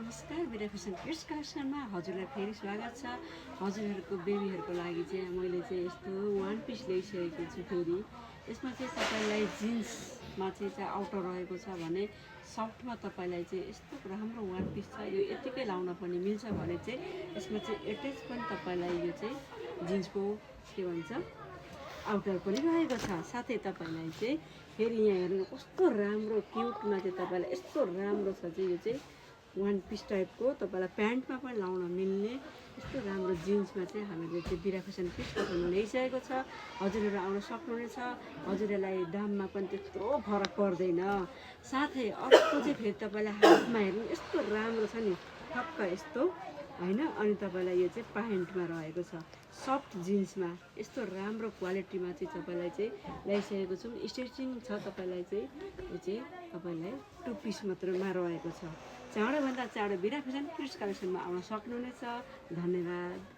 नमस्कार, बिरा fashion kids कलेक्सनमा हजुरलाई फेरि स्वागत छ। हजुरहरूको बेबीहरूको लागि चाहिँ मैले चाहिँ यस्तो वान पिस ल्याइसकेको छु। फेरि यसमा चाहिँ तपाईँलाई जिन्समा चाहिँ आउटर रहेको छ भने सफ्टमा तपाईँलाई चाहिँ यस्तो राम्रो वान पिस छ। यो यतिकै लाउन पनि मिल्छ भने चाहिँ यसमा चाहिँ एट्याच पनि तपाईँलाई यो चाहिँ जिन्सको के भन्छ आउटर पनि रहेको छ। साथै तपाईँलाई चाहिँ फेरि यहाँ हेर्नु कस्तो राम्रो क्युटमा चाहिँ तपाईँलाई यस्तो राम्रो छ चाहिँ यो चाहिँ वान पिस टाइपको तपाईँलाई प्यान्टमा पनि लाउन मिल्ने यस्तो राम्रो जिन्समा चाहिँ हामीले चाहिँ बिरा फेसन किड्स कलेक्सनमा ल्याइसकेको छ। हजुरहरू आउन सक्नुहुनेछ। हजुरहरूलाई दाममा पनि त्यत्रो फरक पर्दैन। साथै अर्को चाहिँ फेरि तपाईँलाई हातमा हेर्नु यस्तो राम्रो छ नि, ठक्क यस्तो होइन। अनि तपाईँलाई यो चाहिँ प्यान्टमा रहेको छ, सफ्ट जिन्समा यस्तो राम्रो क्वालिटीमा चाहिँ तपाईँलाई चाहिँ ल्याइसकेको छौँ। स्टिचिङ छ तपाईँलाई चाहिँ यो चाहिँ तपाईँलाई 2 पिस मात्रमा रहेको छ। चाँडोभन्दा चाँडो बिरा फेसन किड्स कलेक्सनमा आउन सक्नुहुनेछ। धन्यवाद।